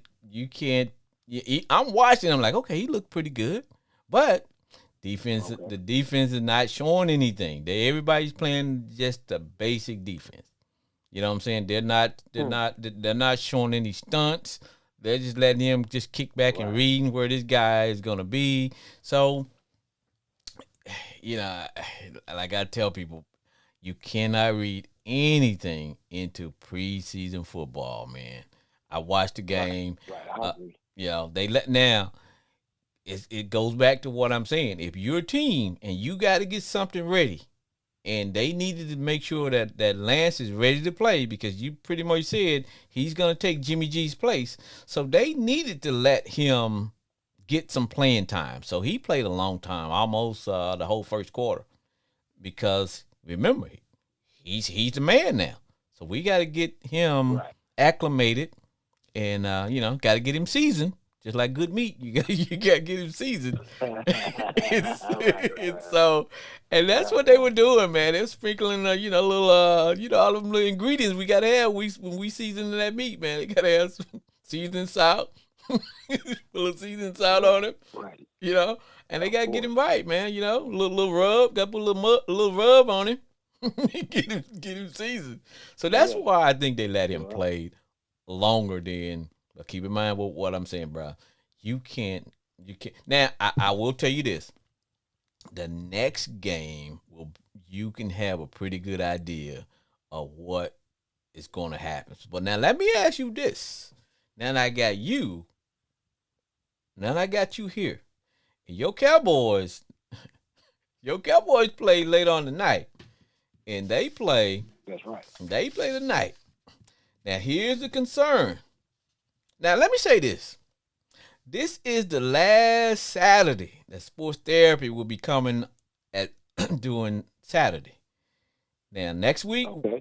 I'm watching. I'm like, okay, he looked pretty good, but the defense is not showing anything. Everybody's playing just the basic defense. You know what I'm saying? They're not showing any stunts. They're just letting him just kick back and reading where this guy is gonna be. So, like I tell people, you cannot read anything into preseason football, man. I watched the game. Right. I agree. It goes back to what I'm saying. If you're a team and you got to get something ready, and they needed to make sure that Lance is ready to play, because you pretty much said he's going to take Jimmy G's place. So they needed to let him get some playing time. So he played a long time, almost the whole first quarter, because remember, he's the man now. So we got to get him acclimated, and got to get him seasoned. Just like good meat, you got to get him seasoned. So, and that's what they were doing, man. They were sprinkling, little, all them little ingredients we got to have when we season that meat, man. They got to have some seasoned salt, a little seasoned salt on it, and they got to get him right, man. Little rub, got to put a little rub on him, get him seasoned. So that's why I think they let him play longer than. But keep in mind what I'm saying, bro. You can't. Now, I will tell you this. The next game, you can have a pretty good idea of what is going to happen. But now let me ask you this. Now I got you. Now I got you here. And your Cowboys play late on tonight. And they play. That's right. They play tonight. Now here's the concern. Now, let me say this. This is the last Saturday that sports therapy will be coming at doing Saturday. Now, next week we're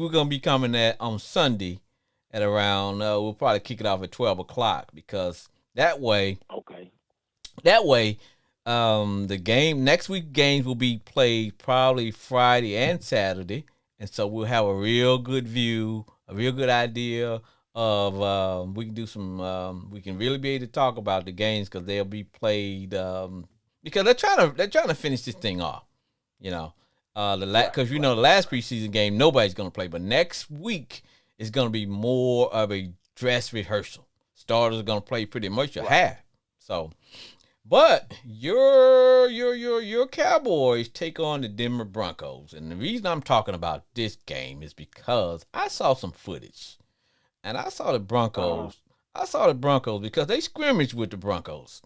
going to be coming on Sunday at around, we'll probably kick it off at 12 o'clock because that way, the next week games will be played probably Friday and Saturday. And so we'll have a real good view, a real good idea of we can do some we can really be able to talk about the games because they'll be played because they're trying to finish this thing off, because the last preseason game nobody's gonna play, but next week is gonna be more of a dress rehearsal. Starters are gonna play pretty much a half. So, but your Cowboys take on the Denver Broncos, and the reason I'm talking about this game is because I saw some footage. And I saw the Broncos. I saw the Broncos because they scrimmaged with the Broncos.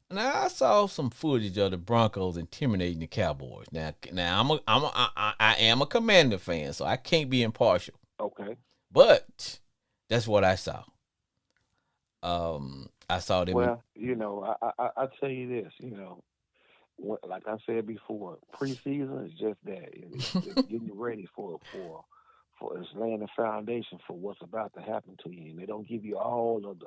And I saw some footage of the Broncos intimidating the Cowboys. Now I am a Commander fan, so I can't be impartial. Okay. But that's what I saw. I saw them. Well, I tell you this, like I said before, preseason is just that. It's getting you ready for it's laying the foundation for what's about to happen to you, and they don't give you all of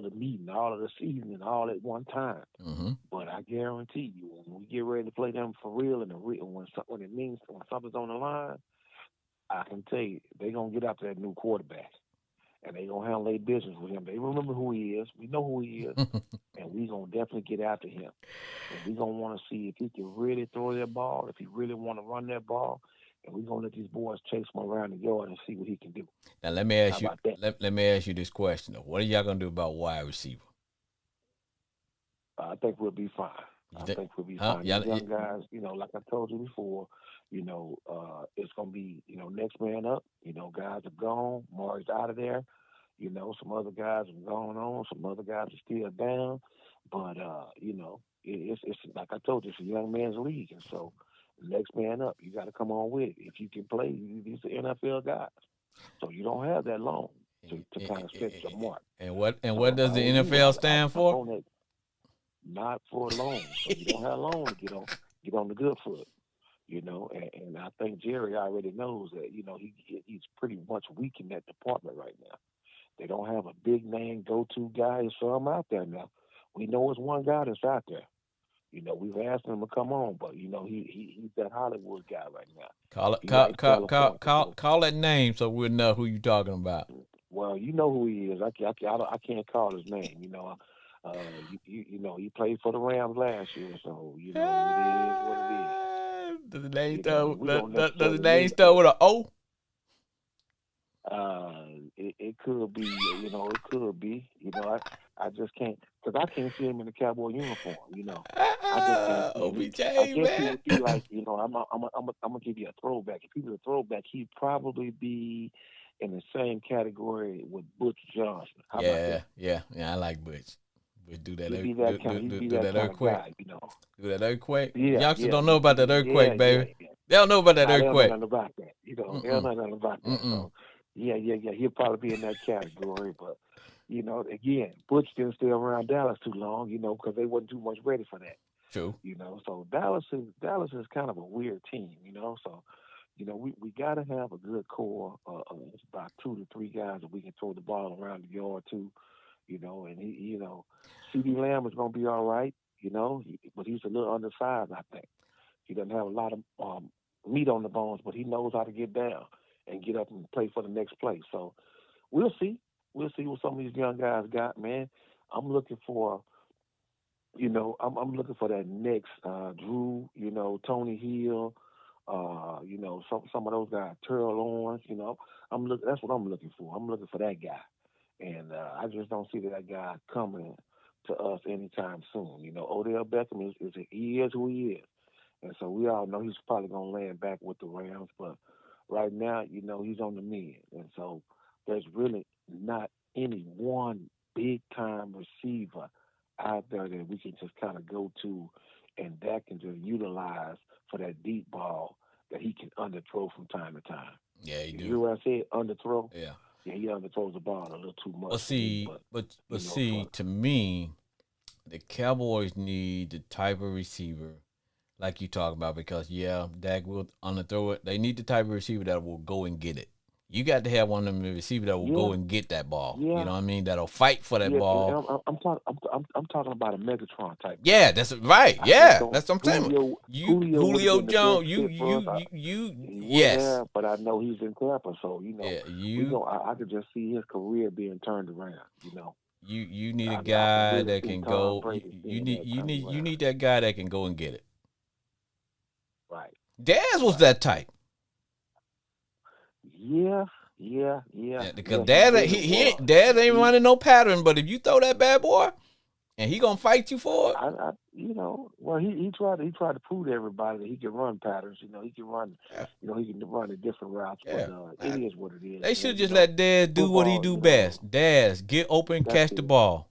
the meat and all of the seasoning all at one time. Mm-hmm. But I guarantee you, when we get ready to play them for real, and when something's on the line, I can tell you they're gonna get after that new quarterback, and they're gonna handle their business with him. They remember who he is. We know who he is, and we're gonna definitely get after him. And we're gonna want to see if he can really throw that ball, if he really want to run that ball. And we're gonna let these boys chase him around the yard and see what he can do. Now let me ask you. Let me ask you this question though. What are y'all gonna do about wide receiver? I think we'll be fine. I think we'll be fine. Young guys, like I told you before, it's gonna be, next man up. Guys are gone. Mark's out of there. Some other guys have gone on. Some other guys are still down. But it's like I told you, it's a young man's league, and so. Next man up, you got to come on with it. If you can play, these are NFL guys, so you don't have that long to kind of set your mark. And what does the NFL stand for? Not for long. So you don't have long to get on the good foot. And I think Jerry already knows that. He's pretty much weak in that department right now. They don't have a big name go-to guy. There's some out there now. We know it's one guy that's out there. We've asked him to come on, but he's that Hollywood guy right now. Call that name so we'll know who you're talking about. Well, you know who he is. I can't call his name. He played for the Rams last year, so it is what it is. Does the name start with an O? It could be, it could be. I just can't, because I can't see him in the Cowboy uniform. OBJ, I guess man. He would be like, I'm gonna give you a throwback. If he was a throwback, he'd probably be in the same category with Butch Johnson. How about that? Yeah. I like Butch. Do that earthquake. Do that earthquake. Yeah, Youngsters don't know about that earthquake, baby. Yeah. They don't know about that earthquake. They don't know nothing about that. They don't know nothing about that. So, yeah. He'll probably be in that category, but Again, Butch didn't stay around Dallas too long, because they wasn't too much ready for that. True. So Dallas is kind of a weird team. So we got to have a good core of about 2 to 3 guys that we can throw the ball around the yard to. And C.D. Lamb is going to be all right. But he's a little undersized, I think. He doesn't have a lot of meat on the bones, but he knows how to get down and get up and play for the next play. So we'll see. We'll see what some of these young guys got, man. I'm looking for, I'm looking for that next Drew, Tony Hill, some of those guys, Terrell Owens, That's what I'm looking for. I'm looking for that guy, and I just don't see that guy coming to us anytime soon. Odell Beckham he is who he is, and so we all know he's probably gonna land back with the Rams. But right now, he's on the mend, and so there's really not any one big time receiver out there that we can just kind of go to and that can just utilize for that deep ball that he can underthrow from time to time. Yeah, he do. You hear what I said? Underthrow? Yeah. Yeah, he underthrows the ball a little too much. But see, to me, the Cowboys need the type of receiver like you talk about because, Dak will underthrow it. They need the type of receiver that will go and get it. You got to have one of them receivers that will go and get that ball. Yeah. You know what I mean? That'll fight for that ball. I'm talking about a Megatron type. Yeah, that's right. Yeah, that's what I'm saying. Julio Jones. Yes. Yeah, but I know he's in Tampa, so I could just see his career being turned around. You need a guy that can go. You need that guy that can go and get it. Right. Daz was that type. Yeah. Because Dad ain't running no pattern, but if you throw that bad boy, and he gonna fight you for it. He tried to prove to everybody that he can run patterns. He can run. He can run the different routes. Yeah. But it is what it is. They should just let Dad do what he do best. Dad, get open and catch the ball.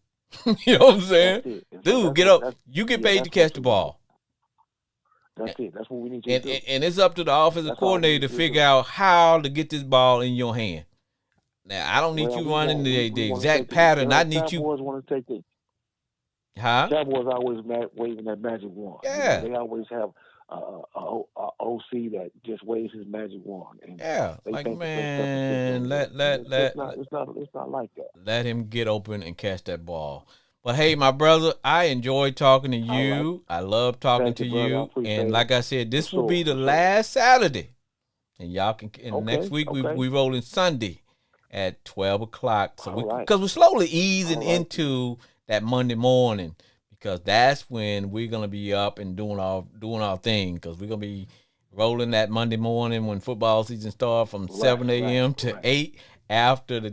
You know what I'm saying? Dude, get up. You get paid to catch the ball. That's it. That's what we need to do. And it's up to the offensive coordinator to figure out how to get this ball in your hand. Now, I don't need you running the exact pattern. I need you. Cowboys want to take it. Huh? Cowboys always waving that magic wand. Yeah. They always have a OC that just waves his magic wand. And like man, it's not like that. Let him get open and catch that ball. But hey, my brother, I enjoyed talking to you. Right. I love talking to you. And like I said, this will be the last Saturday. And y'all can. And next week we rolling Sunday at 12 o'clock. So because we're slowly easing into that Monday morning, because that's when we're gonna be up and doing our thing. Because we're gonna be rolling that Monday morning when football season starts from 7 a.m. to 8. After the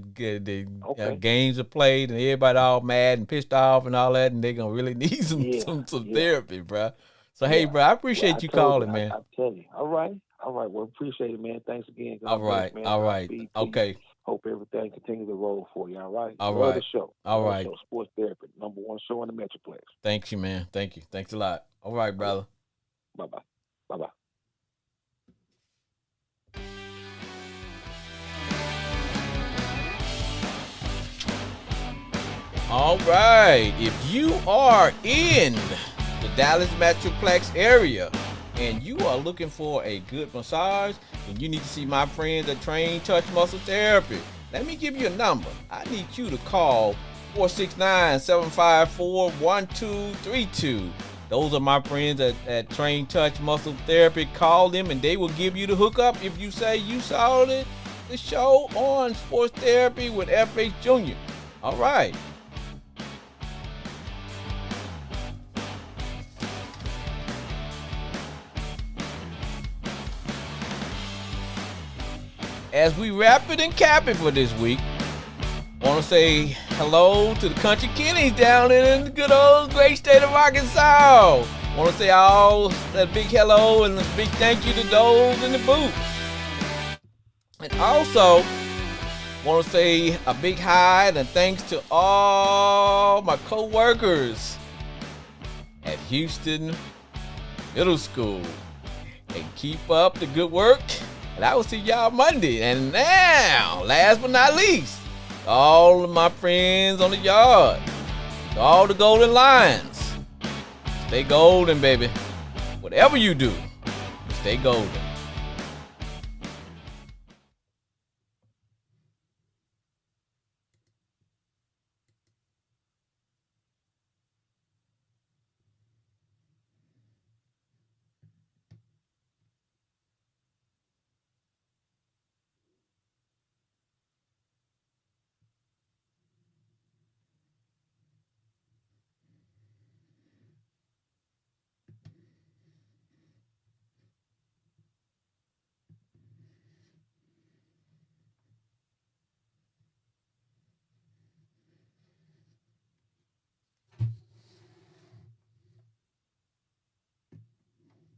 games are played and everybody all mad and pissed off and all that, and they're going to really need some therapy, bro. So, hey, bro, I appreciate you calling, man. I tell you. All right. Well, appreciate it, man. Thanks again. All right. Okay. Hope everything continues to roll for you, all right? All right. The show. All right. Show, Sports Therapy, #1 show in the Metroplex. Thank you, man. Thank you. Thanks a lot. All right, brother. Bye-bye. Bye-bye. All right, if you are in the Dallas Metroplex area and you are looking for a good massage, then you need to see my friends at Train Touch Muscle Therapy. Let me give you a number. I need you to call 469-754-1232. Those are my friends at Train Touch Muscle Therapy. Call them and they will give you the hookup if you say you saw the show on Sports Therapy with F.H. Jr. All right. As we wrap it and cap it for this week, I want to say hello to the country kitties down in the good old great state of Arkansas. I want to say all a big hello and a big thank you to those in the booth. And also, want to say a big hi and thanks to all my co-workers at Houston Middle School. And keep up the good work. And I will see y'all Monday. And now, last but not least, All of my friends on the yard. All the golden lions. Stay golden, baby. Whatever you do, stay golden.